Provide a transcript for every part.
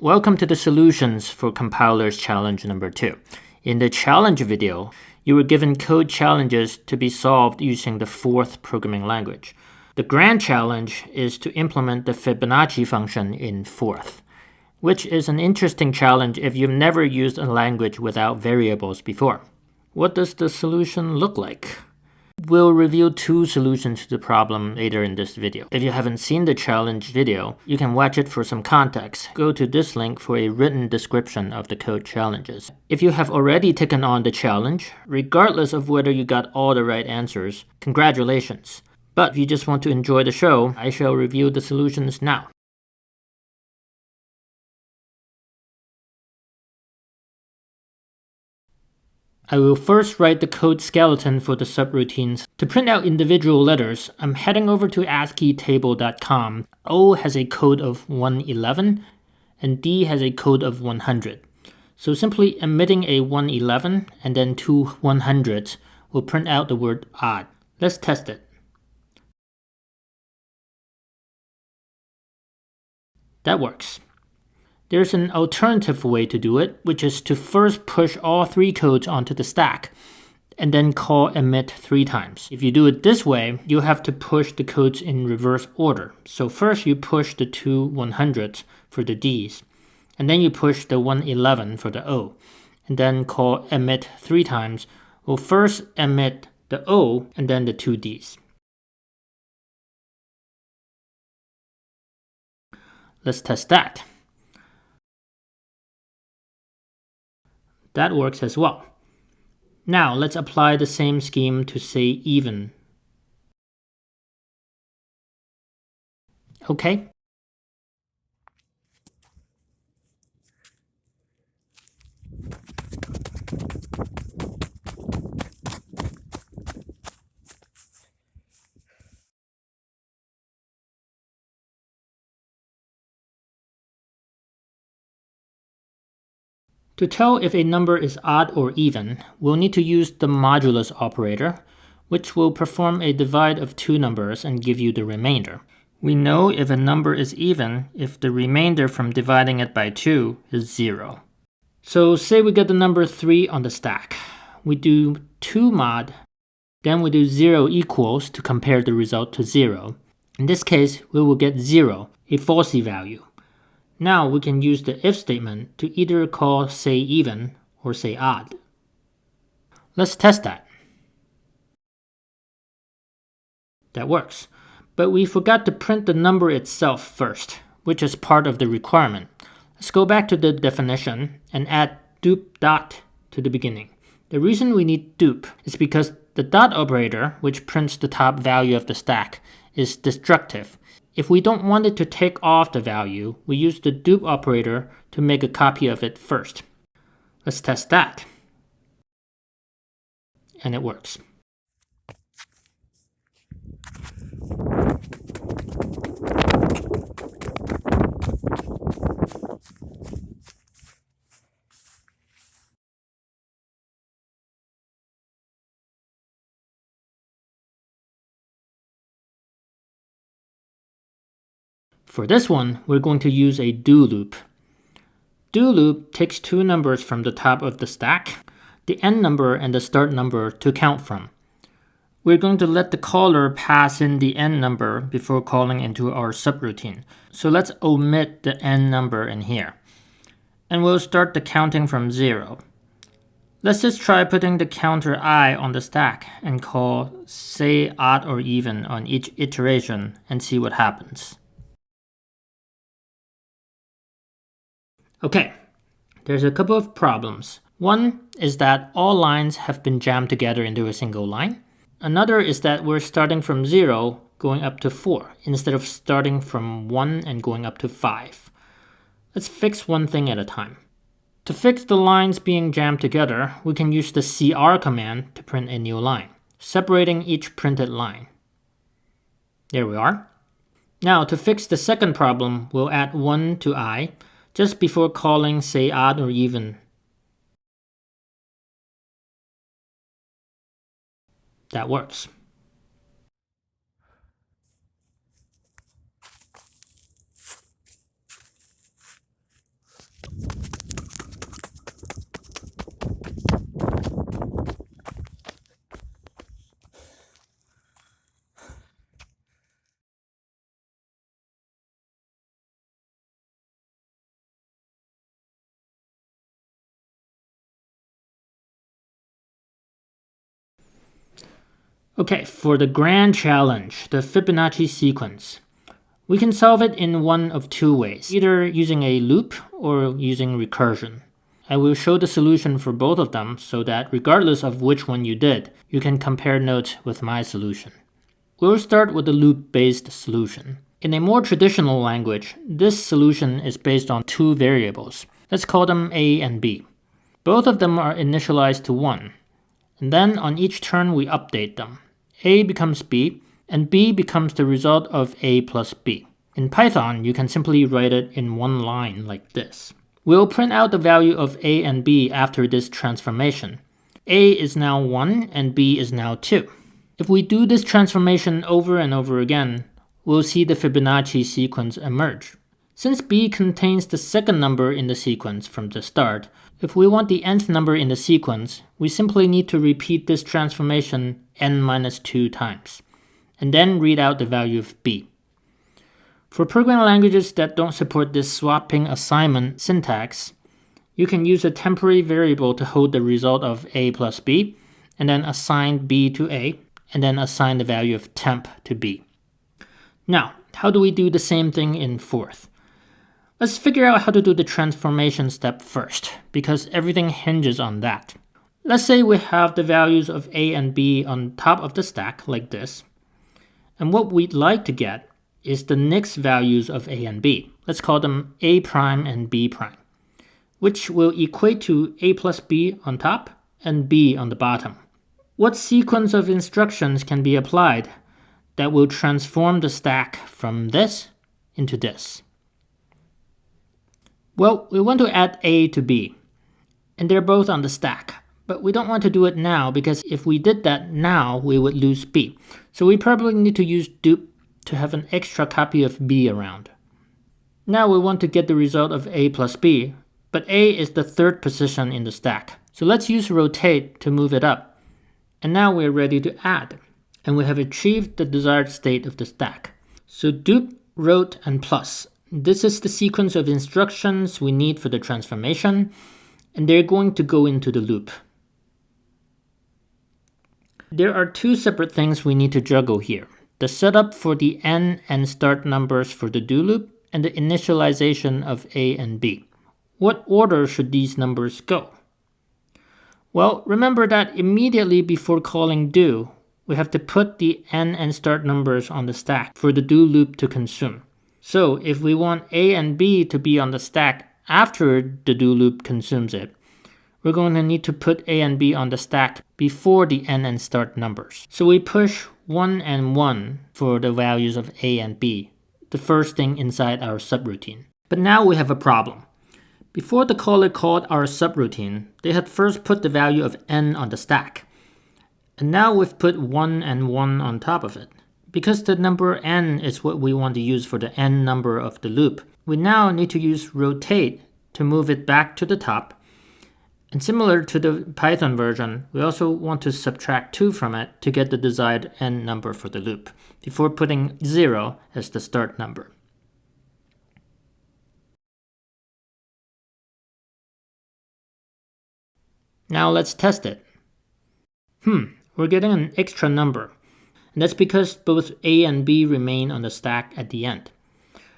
Welcome to the Solutions for Compilers Challenge number 2. In the challenge video, you were given code challenges to be solved using the fourth programming language. The grand challenge is to implement the Fibonacci function in fourth, which is an interesting challenge if you've never used a language without variables before. What does the solution look like? We'll reveal two solutions to the problem later in this video. If you haven't seen the challenge video, you can watch it for some context. Go to this link for a written description of the code challenges. If you have already taken on the challenge, regardless of whether you got all the right answers, congratulations. But if you just want to enjoy the show, I shall review the solutions now. I will first write the code skeleton for the subroutines. To print out individual letters, I'm heading over to ASCIItable.com. O has a code of 111 and D has a code of 100. So simply emitting a 111 and then two 100s will print out the word odd. Let's test it. That works. There's an alternative way to do it, which is to first push all three codes onto the stack, and then call emit 3 times. If you do it this way, you have to push the codes in reverse order. So first you push the two 100s for the Ds, and then you push the 111 for the O, and then call emit 3 times. We'll first emit the O, and then the two Ds. Let's test that. That works as well. Now let's apply the same scheme to say even. Okay. To tell if a number is odd or even, we'll need to use the modulus operator, which will perform a divide of two numbers and give you the remainder. We know if a number is even if the remainder from dividing it by 2 is 0. So say we get the number 3 on the stack. We do 2 mod, then we do 0 equals to compare the result to 0. In this case, we will get 0, a falsy value. Now we can use the if statement to either call say even or say odd. Let's test that. That works. But we forgot to print the number itself first, which is part of the requirement. Let's go back to the definition and add dup dot to the beginning. The reason we need dup is because the dot operator, which prints the top value of the stack, is destructive. If we don't want it to take off the value, we use the dup operator to make a copy of it first. Let's test that. And it works. For this one, we're going to use a do loop. Do loop takes two numbers from the top of the stack, the end number and the start number to count from. We're going to let the caller pass in the end number before calling into our subroutine. So let's omit the end number in here. And we'll start the counting from 0. Let's just try putting the counter I on the stack and call say odd or even on each iteration and see what happens. Okay, there's a couple of problems. One is that all lines have been jammed together into a single line. Another is that we're starting from 0 going up to 4 instead of starting from 1 and going up to 5. Let's fix one thing at a time. To fix the lines being jammed together, we can use the cr command to print a new line, separating each printed line. There we are. Now to fix the second problem, we'll add 1 to I just before calling say odd or even. That works. Okay, for the grand challenge, the Fibonacci sequence, we can solve it in one of two ways, either using a loop or using recursion. I will show the solution for both of them so that regardless of which one you did, you can compare notes with my solution. We'll start with the loop-based solution. In a more traditional language, this solution is based on two variables. Let's call them A and B. Both of them are initialized to 1, and then on each turn we update them. A becomes B, and B becomes the result of A plus B. In Python, you can simply write it in one line like this. We'll print out the value of A and B after this transformation. A is now 1 and B is now 2. If we do this transformation over and over again, we'll see the Fibonacci sequence emerge. Since B contains the second number in the sequence from the start, if we want the nth number in the sequence, we simply need to repeat this transformation n-2 times, and then read out the value of B. For programming languages that don't support this swapping assignment syntax, you can use a temporary variable to hold the result of A plus B, and then assign B to A, and then assign the value of temp to B. Now, how do we do the same thing in fourth? Let's figure out how to do the transformation step first, because everything hinges on that. Let's say we have the values of A and B on top of the stack, like this. And what we'd like to get is the next values of A and B. Let's call them A prime and B prime, which will equate to A plus B on top and B on the bottom. What sequence of instructions can be applied that will transform the stack from this into this? Well, we want to add A to B, and they're both on the stack, but we don't want to do it now because if we did that now, we would lose B. So we probably need to use dupe to have an extra copy of B around. Now we want to get the result of A plus B, but A is the third position in the stack. So let's use rotate to move it up. And now we're ready to add, and we have achieved the desired state of the stack. So dupe, rot, and plus. This is the sequence of instructions we need for the transformation, and they're going to go into the loop. There are two separate things we need to juggle here. The setup for the n and start numbers for the do loop, and the initialization of A and B. What order should these numbers go? Well, remember that immediately before calling do, we have to put the n and start numbers on the stack for the do loop to consume. So if we want A and B to be on the stack after the do loop consumes it, we're going to need to put A and B on the stack before the n and start numbers. So we push 1 and 1 for the values of A and B, the first thing inside our subroutine. But now we have a problem. Before the caller called our subroutine, they had first put the value of n on the stack. And now we've put 1 and 1 on top of it. Because the number n is what we want to use for the n number of the loop, we now need to use rotate to move it back to the top. And similar to the Python version, we also want to subtract 2 from it to get the desired n number for the loop, before putting 0 as the start number. Now let's test it. We're getting an extra number. And that's because both A and B remain on the stack at the end.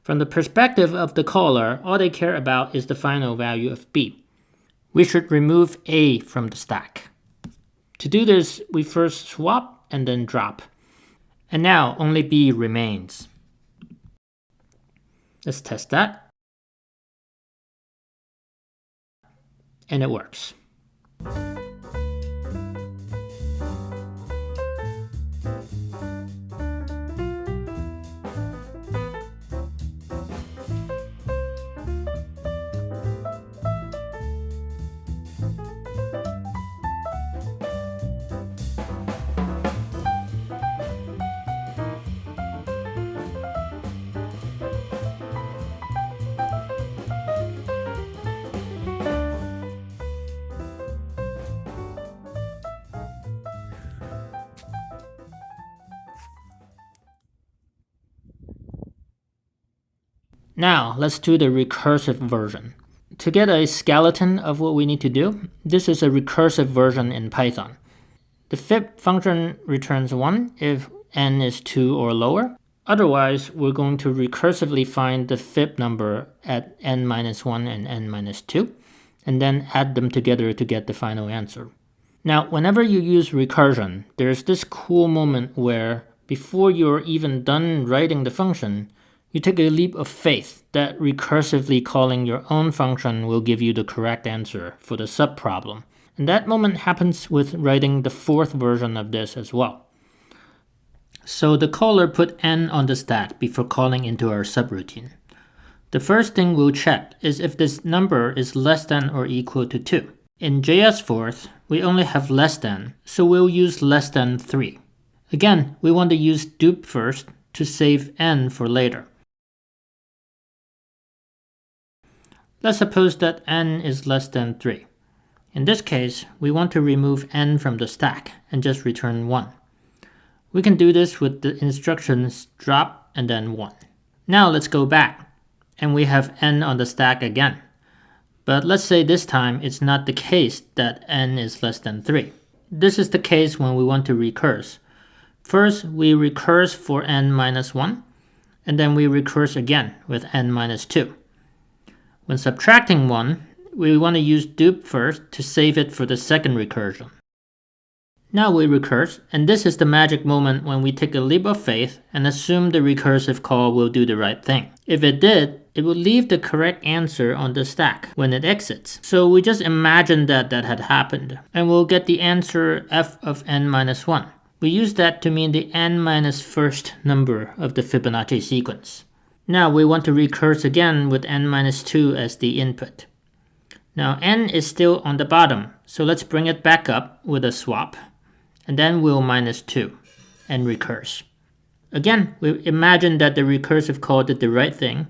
From the perspective of the caller, all they care about is the final value of B. We should remove A from the stack. To do this, we first swap and then drop. And now only B remains. Let's test that. And it works. Now, let's do the recursive version. To get a skeleton of what we need to do, this is a recursive version in Python. The fib function returns 1 if n is 2 or lower. Otherwise, we're going to recursively find the fib number at n minus 1 and n minus 2, and then add them together to get the final answer. Now, whenever you use recursion, there's this cool moment where before you're even done writing the function, you take a leap of faith that recursively calling your own function will give you the correct answer for the subproblem. And that moment happens with writing the fourth version of this as well. So the caller put n on the stack before calling into our subroutine. The first thing we'll check is if this number is less than or equal to 2. In JS4th, we only have less than, so we'll use less than 3. Again, we want to use dupe first to save n for later. Let's suppose that n is less than 3. In this case, we want to remove n from the stack and just return 1. We can do this with the instructions drop and then 1. Now let's go back, and we have n on the stack again. But let's say this time it's not the case that n is less than 3. This is the case when we want to recurse. First, we recurse for n minus 1, and then we recurse again with n minus 2. When subtracting 1, we want to use dupe first to save it for the second recursion. Now we recurse, and this is the magic moment when we take a leap of faith and assume the recursive call will do the right thing. If it did, it will leave the correct answer on the stack when it exits. So we just imagine that that had happened, and we'll get the answer f of n minus 1. We use that to mean the n minus first number of the Fibonacci sequence. Now we want to recurse again with n minus 2 as the input. Now n is still on the bottom, so let's bring it back up with a swap, and then we'll minus 2 and recurse. Again, we imagine that the recursive call did the right thing,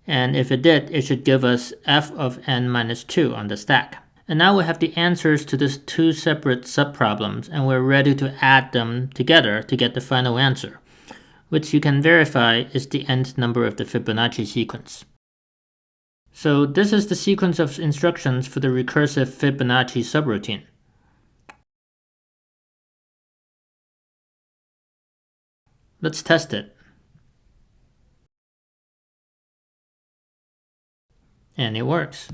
and if it did, it should give us f of n minus 2 on the stack. And now we have the answers to these two separate subproblems, and we're ready to add them together to get the final answer, which you can verify is the nth number of the Fibonacci sequence. So this is the sequence of instructions for the recursive Fibonacci subroutine. Let's test it. And it works.